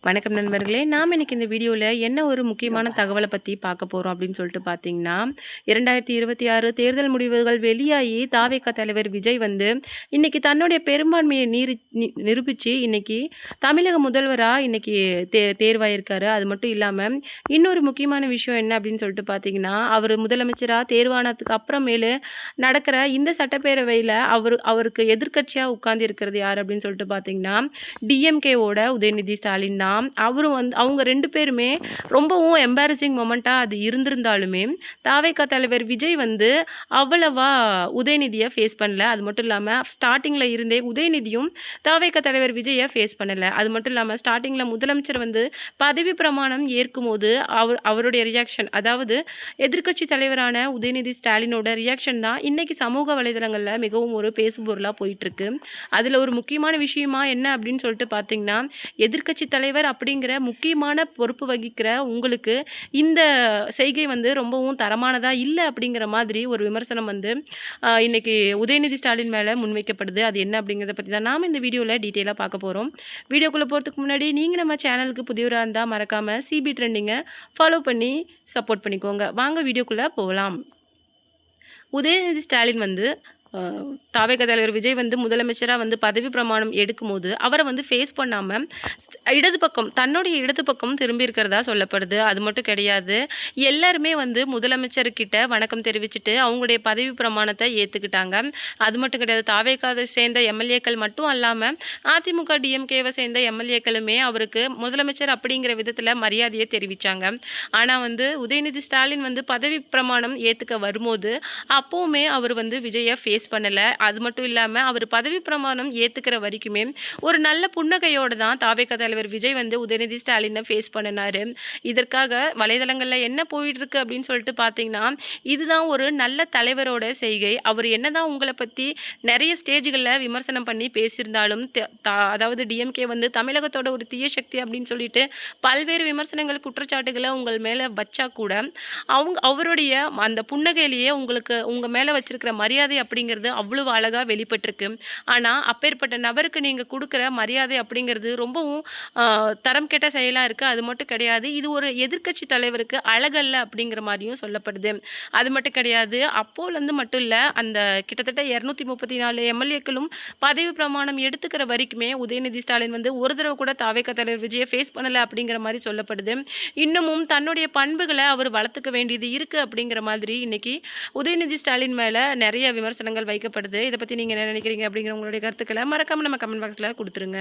வணக்கம் நண்பர்களே. நாம் இன்னைக்கு இந்த வீடியோல என்ன ஒரு முக்கியமான தகவல பத்தி பார்க்க போறோம் அப்படின்னு சொல்லிட்டு பார்த்தீங்கன்னா, 2026 தேர்தல் முடிவுகள் வெளியாகி தாவேகா தலைவர் விஜய் வந்து இன்னைக்கு தன்னுடைய பெரும்பான்மையை நிரூபிச்சு இன்னைக்கு தமிழக முதல்வரா இன்னைக்கு தேர்வாயிருக்காரு. அது மட்டும் இல்லாம இன்னொரு முக்கியமான விஷயம் என்ன அப்படின்னு சொல்லிட்டு பார்த்தீங்கன்னா, அவர் முதலமைச்சரா தேர்வானதுக்கு அப்புறமேலு நடக்கிற இந்த சட்டப்பேரவையில அவருக்கு எதிர்க்கட்சியா உட்கார்ந்து இருக்கிறது யார் அப்படின்னு சொல்லிட்டு பார்த்தீங்கன்னா, டிஎம்கேவோட உதயநிதி ஸ்டாலின் தான். அவரும் வந்து அவங்க 2 பேருமே ரொம்பவும் எம்பாரசிங் மொமெண்ட்டா அது இருந்திருந்தாலுமே, தாவேகா தலைவர் விஜய் வந்து அவ்வளவா உதயநிதிய ஃபேஸ் பண்ணல. அது மட்டும் இல்லாம ஸ்டார்ட்டிங்ல இருந்தே உதயநிதியும் தாவேகா தலைவர் விஜய ஃபேஸ் பண்ணல. அது மட்டும் இல்லாம ஸ்டார்ட்டிங்ல முதலமைச்சர் வந்து பதவி பிரமாணம் ஏற்கும்போது அவருடைய ரியாக்ஷன், அதாவது எதிர்க்கட்சி தலைவரான உதயநிதி ஸ்டாலினோட ரியாக்ஷன் தான் இன்னைக்கு சமூக வலைதளங்கள்ல மிகவும் ஒரு பேசுபொருளா போயிட்டு இருக்கு. அதுல ஒரு முக்கியமான விஷயமா என்ன அப்படின்னு சொல்லிட்டு பார்த்தீங்கன்னா, எதிர்க்கட்சி தலைவர் அப்படிங்கிற முக்கியமான பொறுப்பு வகிக்கிற உங்களுக்கு இந்த செய்கை வந்து ரொம்பவும் தரமானதா இல்ல அப்படிங்கிற மாதிரி ஒரு விமர்சனம் வந்து இன்னைக்கு உதயநிதி ஸ்டாலின் மேல முன்வைக்கப்படுது. அது என்ன அப்படிங்கிறத பத்தி தான் நாம இந்த வீடியோல டீட்டெயிலா பார்க்க போறோம். வீடியோக்குள்ள போறதுக்கு முன்னாடி நீங்க நம்ம சேனலுக்கு புதியவரா இருந்தா மறக்காம சிபி ட்ரெண்டிங்க ஃபாலோ பண்ணி சப்போர்ட் பண்ணிக்கோங்க. வாங்க வீடியோக்குள்ள போகலாம். உதயநிதி ஸ்டாலின் வந்து தாவேகா தலைவர் விஜய் வந்து முதலமைச்சராக வந்து பதவி பிரமாணம் எடுக்கும்போது அவரை வந்து ஃபேஸ் பண்ணாமல் இடது பக்கம் தன்னுடைய இடது பக்கம் திரும்பி இருக்கிறதா சொல்லப்படுது. அது மட்டும் கிடையாது, எல்லாருமே வந்து முதலமைச்சர்கிட்ட வணக்கம் தெரிவிச்சுட்டு அவங்களுடைய பதவி பிரமாணத்தை ஏற்றுக்கிட்டாங்க. அது மட்டும் கிடையாது, தாவேகாவை சேர்ந்த எம்எல்ஏக்கள் மட்டும் அல்லாமல் அதிமுக டிஎம்கேவை சேர்ந்த எம்எல்ஏக்களுமே அவருக்கு முதலமைச்சர் அப்படிங்கிற விதத்தில் மரியாதையை தெரிவித்தாங்க. ஆனால் வந்து உதயநிதி ஸ்டாலின் வந்து பதவி பிரமாணம் ஏற்றுக்க வரும்போது அப்போவுமே அவர் வந்து விஜயை ஃபேஸ் பண்ணல. அது மட்டும் இல்லாம அவர் பதவி பிரமாணம் ஏத்துக்கிற வரைக்குமே ஒரு நல்ல புன்னகையோட தான் தாவேகா தலைவர் விஜய் வந்து உதயநிதி ஸ்டாலினை ஃபேஸ் பண்ணினாரு. இதற்காக வலைதளங்கள்ல என்ன போயிட்டு இருக்கு அப்படின்னு சொல்லிட்டு பார்த்தீங்கன்னா, இதுதான் ஒரு நல்ல தலைவரோட செய்கை. அவர் என்னதான் உங்களை பத்தி நிறைய ஸ்டேஜ்களில் விமர்சனம் பண்ணி பேசியிருந்தாலும், அதாவது டிஎம்கே வந்து தமிழகத்தோட ஒரு தீய சக்தி அப்படின்னு சொல்லிட்டு பல்வேறு விமர்சனங்கள் குற்றச்சாட்டுகளை உங்கள் மேல வச்சா கூட அவருடைய அந்த புன்னகையிலேயே உங்களுக்கு உங்க மேல வச்சிருக்கிற மரியாதை அப்படிங்கிறது அவ்வளவு அழகா வெளிப்பட்டிருக்கு. ஆனா அப்பேற்பட்ட நபருக்கு நீங்க கொடுக்குற மரியாதை அப்படிங்கிறது ரொம்பவும் தரம் கெட்ட செயலா இருக்கு. அது மட்டும் கிடையாது, இது ஒரு எதிர்க்கட்சி தலைவருக்கு அழகல்ல அப்படிங்கிற மாதிரியும் சொல்லப்படுது. அது மட்டும் கிடையாது, அப்போலேருந்து மட்டும் இல்ல, அந்த கிட்டத்தட்ட 234 எம்எல்ஏக்களும் பதவி பிரமாணம் எடுத்துக்கிற வரைக்குமே உதயநிதி ஸ்டாலின் வந்து ஒரு தடவை கூட தாவேகா தலைவர் விஜயை ஃபேஸ் பண்ணல அப்படிங்கிற மாதிரி சொல்லப்படுது. இன்னமும் தன்னுடைய பண்புகளை அவர் வளர்த்துக்க வேண்டியது இருக்கு அப்படிங்கிற மாதிரி இன்னைக்கு உதயநிதி ஸ்டாலின் மேல நிறைய விமர்சனங்கள் வைக்கப்படுது. இதை பத்தி நீங்க என்ன நினைக்கிறீங்க அப்படிங்கிற உங்களுடைய கருத்துக்களை மறக்காம நம்ம கமெண்ட் பாக்ஸ்ல கொடுத்துருங்க.